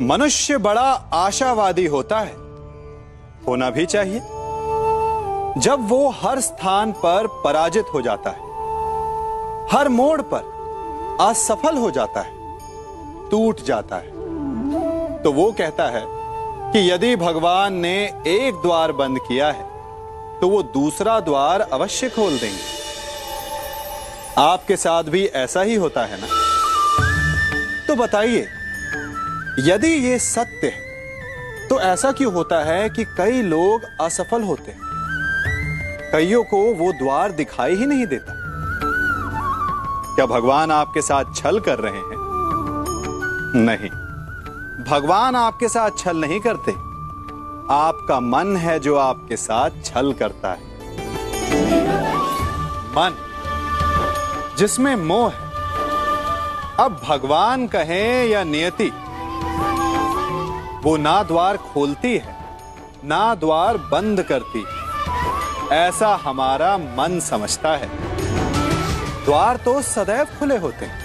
मनुष्य बड़ा आशावादी होता है, होना भी चाहिए। जब वो हर स्थान पर पराजित हो जाता है, हर मोड़ पर असफल हो जाता है, टूट जाता है, तो वो कहता है कि यदि भगवान ने एक द्वार बंद किया है तो वो दूसरा द्वार अवश्य खोल देंगे। आपके साथ भी ऐसा ही होता है ना? तो बताइए, यदि ये सत्य है तो ऐसा क्यों होता है कि कई लोग असफल होते हैं? कईयों को वो द्वार दिखाई ही नहीं देता। क्या भगवान आपके साथ छल कर रहे हैं? नहीं, भगवान आपके साथ छल नहीं करते। आपका मन है जो आपके साथ छल करता है। मन जिसमें मोह है। अब भगवान कहें या नियति, वो ना द्वार खोलती है ना द्वार बंद करती, ऐसा हमारा मन समझता है। द्वार तो सदैव खुले होते हैं,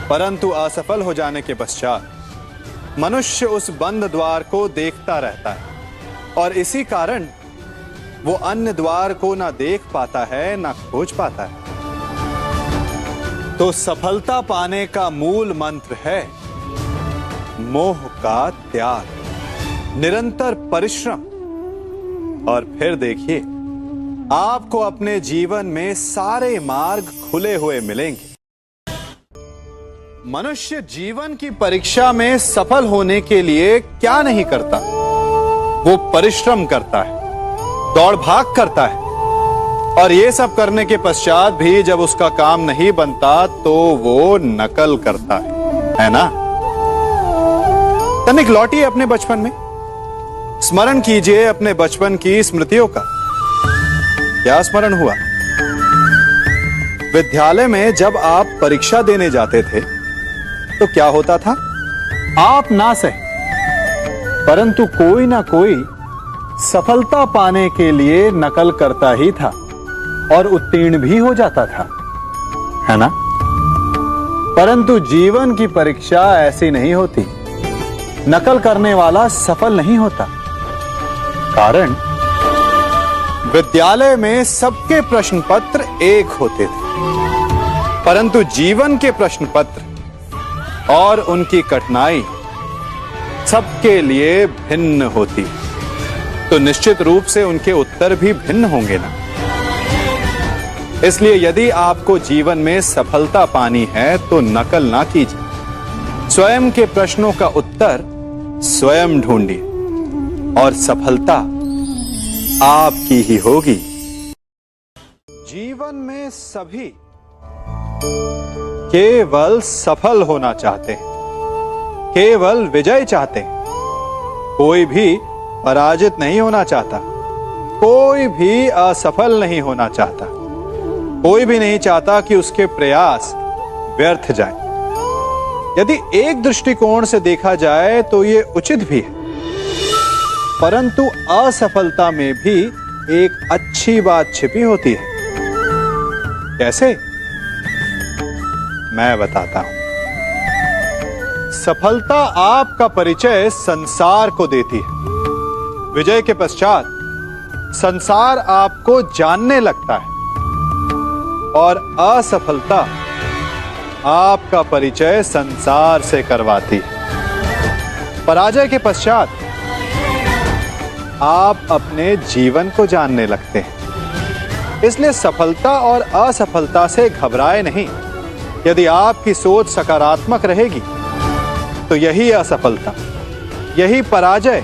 परंतु असफल हो जाने के पश्चात मनुष्य उस बंद द्वार को देखता रहता है और इसी कारण वो अन्य द्वार को ना देख पाता है ना खोज पाता है। तो सफलता पाने का मूल मंत्र है मोह का त्याग, निरंतर परिश्रम। और फिर देखिए, आपको अपने जीवन में सारे मार्ग खुले हुए मिलेंगे। मनुष्य जीवन की परीक्षा में सफल होने के लिए क्या नहीं करता? वो परिश्रम करता है, दौड़ भाग करता है, और ये सब करने के पश्चात भी जब उसका काम नहीं बनता तो वो नकल करता है ना? तनिक लौटिए अपने बचपन में, स्मरण कीजिए अपने बचपन की स्मृतियों का। क्या स्मरण हुआ? विद्यालय में जब आप परीक्षा देने जाते थे तो क्या होता था? आप ना सहे, परंतु कोई ना कोई सफलता पाने के लिए नकल करता ही था और उत्तीर्ण भी हो जाता था, है ना? परंतु जीवन की परीक्षा ऐसी नहीं होती। नकल करने वाला सफल नहीं होता। कारण विद्यालय में सबके प्रश्न पत्र एक होते थे, परंतु जीवन के प्रश्न पत्र और उनकी कठिनाई सबके लिए भिन्न होती। तो निश्चित रूप से उनके उत्तर भी भिन्न होंगे ना। इसलिए यदि आपको जीवन में सफलता पानी है तो नकल ना कीजिए। स्वयं के प्रश्नों का उत्तर स्वयं ढूंढिए और सफलता आपकी ही होगी। जीवन में सभी केवल सफल होना चाहते हैं, केवल विजय चाहते हैं। कोई भी पराजित नहीं होना चाहता, कोई भी असफल नहीं होना चाहता, कोई भी नहीं चाहता कि उसके प्रयास व्यर्थ जाएं। यदि एक दृष्टिकोण से देखा जाए तो ये उचित भी है, परंतु असफलता में भी एक अच्छी बात छिपी होती है। कैसे? मैं बताता हूं। सफलता आपका परिचय संसार को देती है। विजय के पश्चात संसार आपको जानने लगता है और असफलता आपका परिचय संसार से करवाती है। पराजय के पश्चात आप अपने जीवन को जानने लगते हैं। इसलिए सफलता और असफलता से घबराए नहीं। यदि आपकी सोच सकारात्मक रहेगी तो यही असफलता, यही पराजय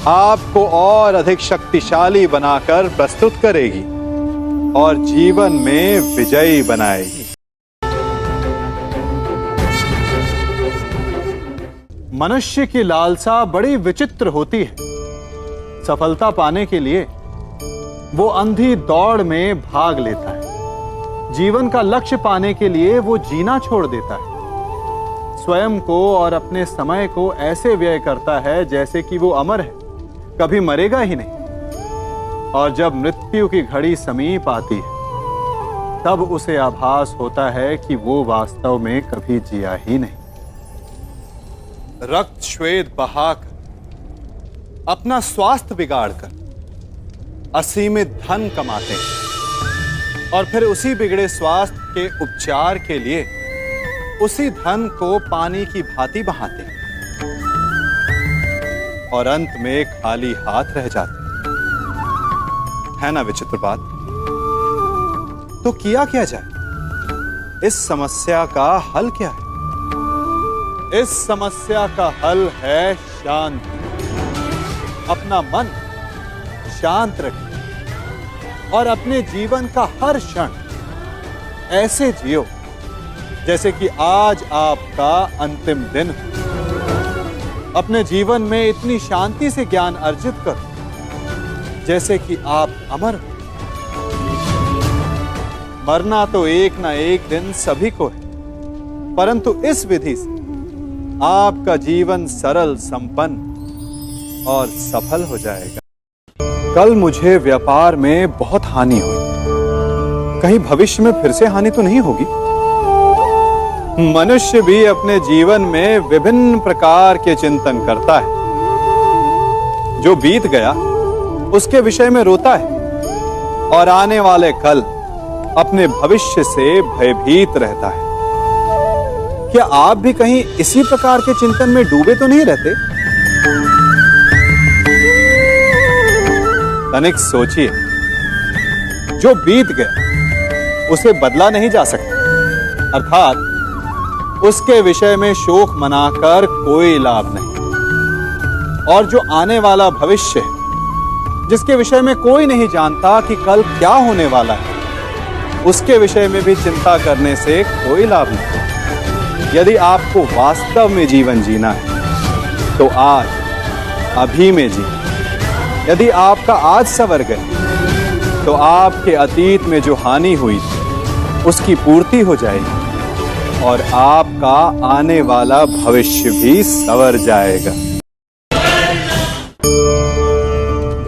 आपको और अधिक शक्तिशाली बनाकर प्रस्तुत करेगी और जीवन में विजयी बनाएगी। मनुष्य की लालसा बड़ी विचित्र होती है। सफलता पाने के लिए वो अंधी दौड़ में भाग लेता है। जीवन का लक्ष्य पाने के लिए वो जीना छोड़ देता है। स्वयं को और अपने समय को ऐसे व्यय करता है जैसे कि वो अमर है, कभी मरेगा ही नहीं। और जब मृत्यु की घड़ी समीप आती है तब उसे आभास होता है कि वो वास्तव में कभी जिया ही नहीं। रक्त श्वेत बहाकर, अपना स्वास्थ्य बिगाड़कर असीमित धन कमाते हैं और फिर उसी बिगड़े स्वास्थ्य के उपचार के लिए उसी धन को पानी की भांति बहाते हैं और अंत में खाली हाथ रह जाते हैं। है ना विचित्र बात? तो किया क्या जाए? इस समस्या का हल क्या है? इस समस्या का हल है शांति। अपना मन शांत रखिए और अपने जीवन का हर क्षण ऐसे जियो जैसे कि आज आपका अंतिम दिन हो। अपने जीवन में इतनी शांति से ज्ञान अर्जित करो जैसे कि आप अमर हो। मरना तो एक ना एक दिन सभी को है, परंतु इस विधि से आपका जीवन सरल, संपन्न और सफल हो जाएगा। कल मुझे व्यापार में बहुत हानि हुई, कहीं भविष्य में फिर से हानि तो नहीं होगी? मनुष्य भी अपने जीवन में विभिन्न प्रकार के चिंतन करता है। जो बीत गया उसके विषय में रोता है और आने वाले कल अपने भविष्य से भयभीत रहता है। क्या आप भी कहीं इसी प्रकार के चिंतन में डूबे तो नहीं रहते? तनिक सोचिए, जो बीत गया उसे बदला नहीं जा सकता, अर्थात उसके विषय में शोक मनाकर कोई लाभ नहीं। और जो आने वाला भविष्य है, जिसके विषय में कोई नहीं जानता कि कल क्या होने वाला है, उसके विषय में भी चिंता करने से कोई लाभ नहीं। यदि आपको वास्तव में जीवन जीना है तो आज, अभी में जी। यदि आपका आज संवर गया तो आपके अतीत में जो हानि हुई थी उसकी पूर्ति हो जाएगी और आपका आने वाला भविष्य भी संवर जाएगा।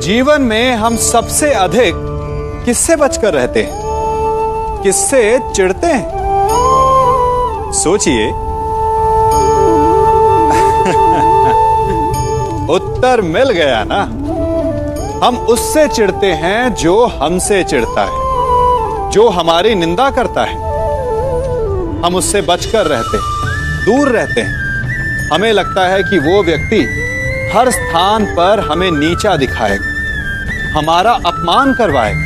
जीवन में हम सबसे अधिक किससे बचकर रहते हैं? किससे चिढ़ते हैं? सोचिए। उत्तर मिल गया ना। हम उससे चिढ़ते हैं जो हमसे चिढ़ता है, जो हमारी निंदा करता है। हम उससे बचकर रहते हैं, दूर रहते हैं। हमें लगता है कि वो व्यक्ति हर स्थान पर हमें नीचा दिखाएगा, हमारा अपमान करवाएगा।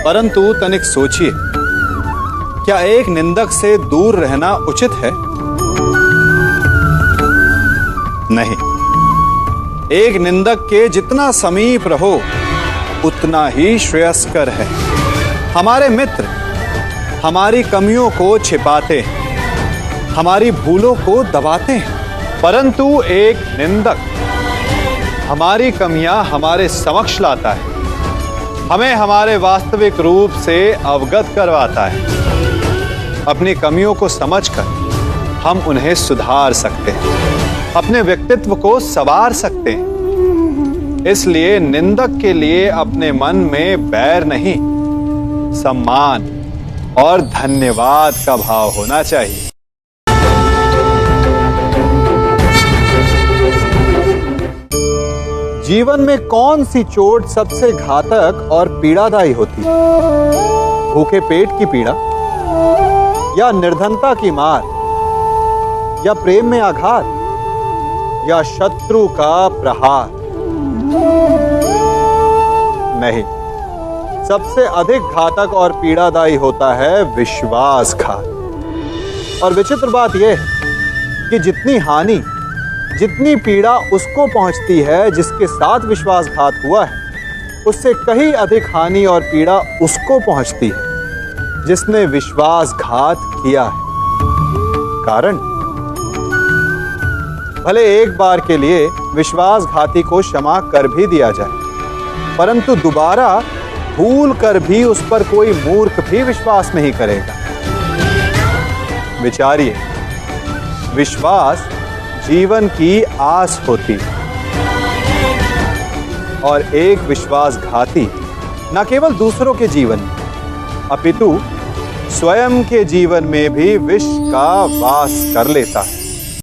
परंतु तनिक सोचिए, क्या एक निंदक से दूर रहना उचित है? नहीं। एक निंदक के जितना समीप रहो उतना ही श्रेयस्कर है। हमारे मित्र हमारी कमियों को छिपाते हैं, हमारी भूलों को दबाते हैं, परंतु एक निंदक हमारी कमियां हमारे समक्ष लाता है, हमें हमारे वास्तविक रूप से अवगत करवाता है। अपनी कमियों को समझकर हम उन्हें सुधार सकते हैं, अपने व्यक्तित्व को संवार सकते हैं। इसलिए निंदक के लिए अपने मन में बैर नहीं, सम्मान और धन्यवाद का भाव होना चाहिए। जीवन में कौन सी चोट सबसे घातक और पीड़ादायी होती है? भूखे पेट की पीड़ा, या निर्धनता की मार, या प्रेम में आघात, या शत्रु का प्रहार? नहीं, सबसे अधिक घातक और पीड़ादायी होता है विश्वासघात। और विचित्र बात यह है कि जितनी हानि, जितनी पीड़ा उसको पहुंचती है जिसके साथ विश्वासघात हुआ है, उससे कहीं अधिक हानि और पीड़ा उसको पहुंचती है जिसने विश्वासघात किया है। कारण, भले एक बार के लिए विश्वासघाती को क्षमा कर भी दिया जाए, परंतु दोबारा भूल कर भी उस पर कोई मूर्ख भी विश्वास नहीं करेगा। विचारिए, विश्वास जीवन की आस होती है और एक विश्वासघाती न केवल दूसरों के जीवन में अपितु स्वयं के जीवन में भी विष का वास कर लेता है।